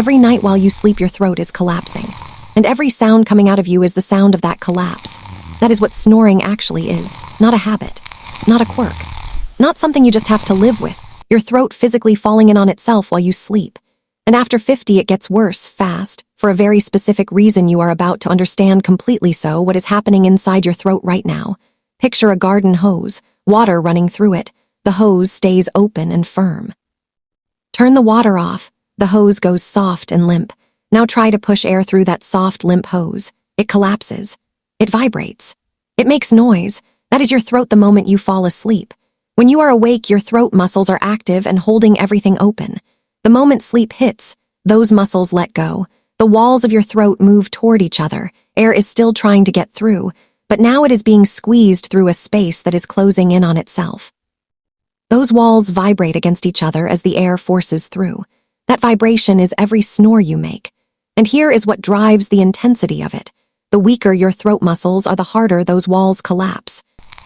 Every night while you sleep, your throat is collapsing. And every sound coming out of you is the sound of that collapse. That is what snoring actually is. Not a habit. Not a quirk. Not something you just have to live with. Your throat physically falling in on itself while you sleep. And after 50, it gets worse, fast, for a very specific reason you are about to understand completely so what is happening inside your throat right now. Picture a garden hose, water running through it. The hose stays open and firm. Turn the water off. The hose goes soft and limp. Now try to push air through that soft, limp hose. It collapses. It vibrates. It makes noise. That is your throat the moment you fall asleep. When you are awake, your throat muscles are active and holding everything open. The moment sleep hits, those muscles let go. The walls of your throat move toward each other. Air is still trying to get through, but now it is being squeezed through a space that is closing in on itself. Those walls vibrate against each other as the air forces through. That vibration is every snore you make. And here is what drives the intensity of it. The weaker your throat muscles are, the harder those walls collapse.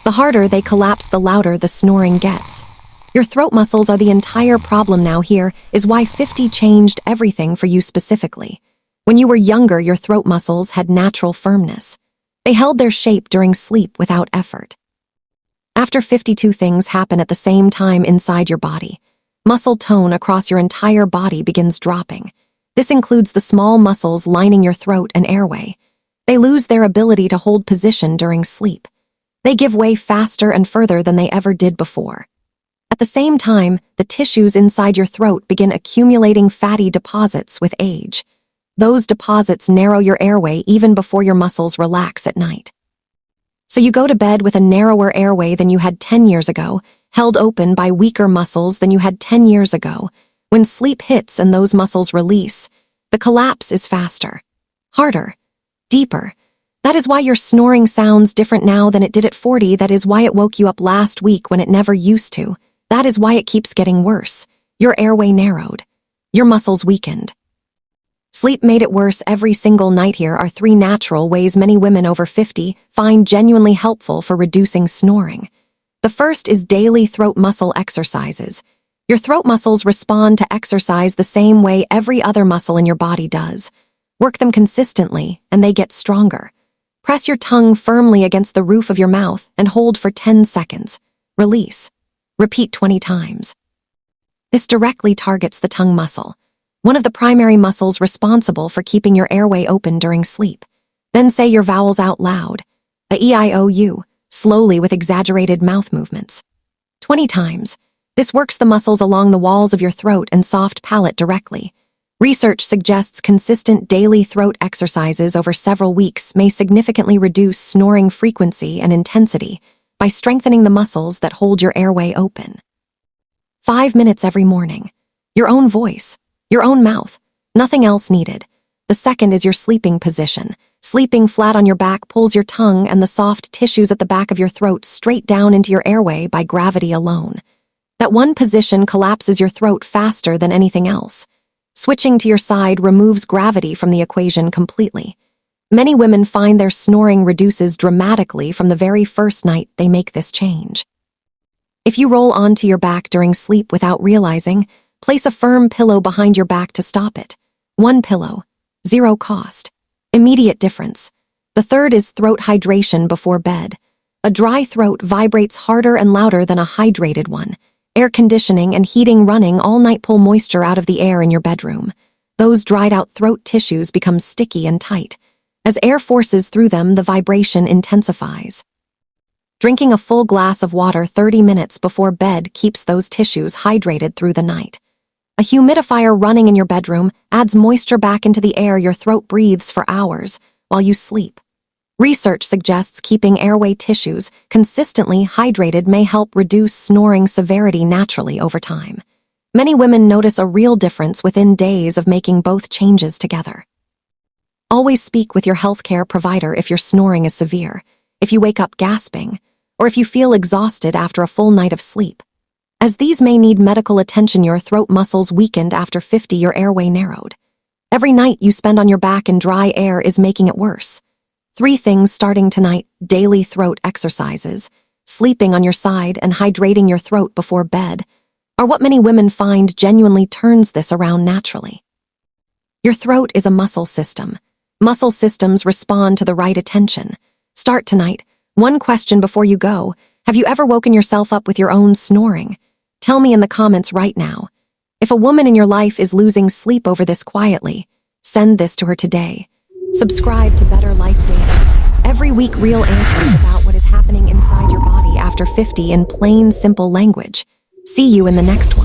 The harder they collapse, the louder the snoring gets. Your throat muscles are the entire problem now. Here is why 50 changed everything for you specifically. When you were younger, your throat muscles had natural firmness. They held their shape during sleep without effort. After 52, things happen at the same time inside your body. Muscle tone across your entire body begins dropping. This includes the small muscles lining your throat and airway. They lose their ability to hold position during sleep. They give way faster and further than they ever did before. At the same time, the tissues inside your throat begin accumulating fatty deposits with age. Those deposits narrow your airway even before your muscles relax at night. So you go to bed with a narrower airway than you had 10 years ago, held open by weaker muscles than you had 10 years ago. When sleep hits and those muscles release, the collapse is faster, harder, deeper. That is why your snoring sounds different now than it did at 40. That is why it woke you up last week when it never used to. That is why it keeps getting worse. Your airway narrowed. Your muscles weakened. Sleep made it worse every single night. Here are 3 natural ways many women over 50 find genuinely helpful for reducing snoring. The first is daily throat muscle exercises. Your throat muscles respond to exercise the same way every other muscle in your body does. Work them consistently, and they get stronger. Press your tongue firmly against the roof of your mouth and hold for 10 seconds. Release. Repeat 20 times. This directly targets the tongue muscle, one of the primary muscles responsible for keeping your airway open during sleep. Then say your vowels out loud, a-e-i-o-u, slowly with exaggerated mouth movements. 20 times. This works the muscles along the walls of your throat and soft palate directly. Research suggests consistent daily throat exercises over several weeks may significantly reduce snoring frequency and intensity by strengthening the muscles that hold your airway open. 5 minutes every morning. Your own voice, your own mouth, nothing else needed. The second is your sleeping position. Sleeping flat on your back pulls your tongue and the soft tissues at the back of your throat straight down into your airway by gravity alone. That one position collapses your throat faster than anything else. Switching to your side removes gravity from the equation completely. Many women find their snoring reduces dramatically from the very first night they make this change. If you roll onto your back during sleep without realizing, place a firm pillow behind your back to stop it. 1 pillow, 0 cost. Immediate difference. The third is throat hydration before bed. A dry throat vibrates harder and louder than a hydrated one. Air conditioning and heating running all night pull moisture out of the air in your bedroom. Those dried-out throat tissues become sticky and tight. As air forces through them, the vibration intensifies. Drinking a full glass of water 30 minutes before bed keeps those tissues hydrated through the night. A humidifier running in your bedroom adds moisture back into the air your throat breathes for hours while you sleep. Research suggests keeping airway tissues consistently hydrated may help reduce snoring severity naturally over time. Many women notice a real difference within days of making both changes together. Always speak with your healthcare provider if your snoring is severe, if you wake up gasping, or if you feel exhausted after a full night of sleep. As these may need medical attention, your throat muscles weakened after 50, your airway narrowed. Every night you spend on your back in dry air is making it worse. 3 things starting tonight: daily throat exercises, sleeping on your side, and hydrating your throat before bed, are what many women find genuinely turns this around naturally. Your throat is a muscle system. Muscle systems respond to the right attention. Start tonight. One question before you go. Have you ever woken yourself up with your own snoring? Tell me in the comments right now. If a woman in your life is losing sleep over this quietly, send this to her today. Subscribe to Better Life Data. Every week, real answers about what is happening inside your body after 50 in plain, simple language. See you in the next one.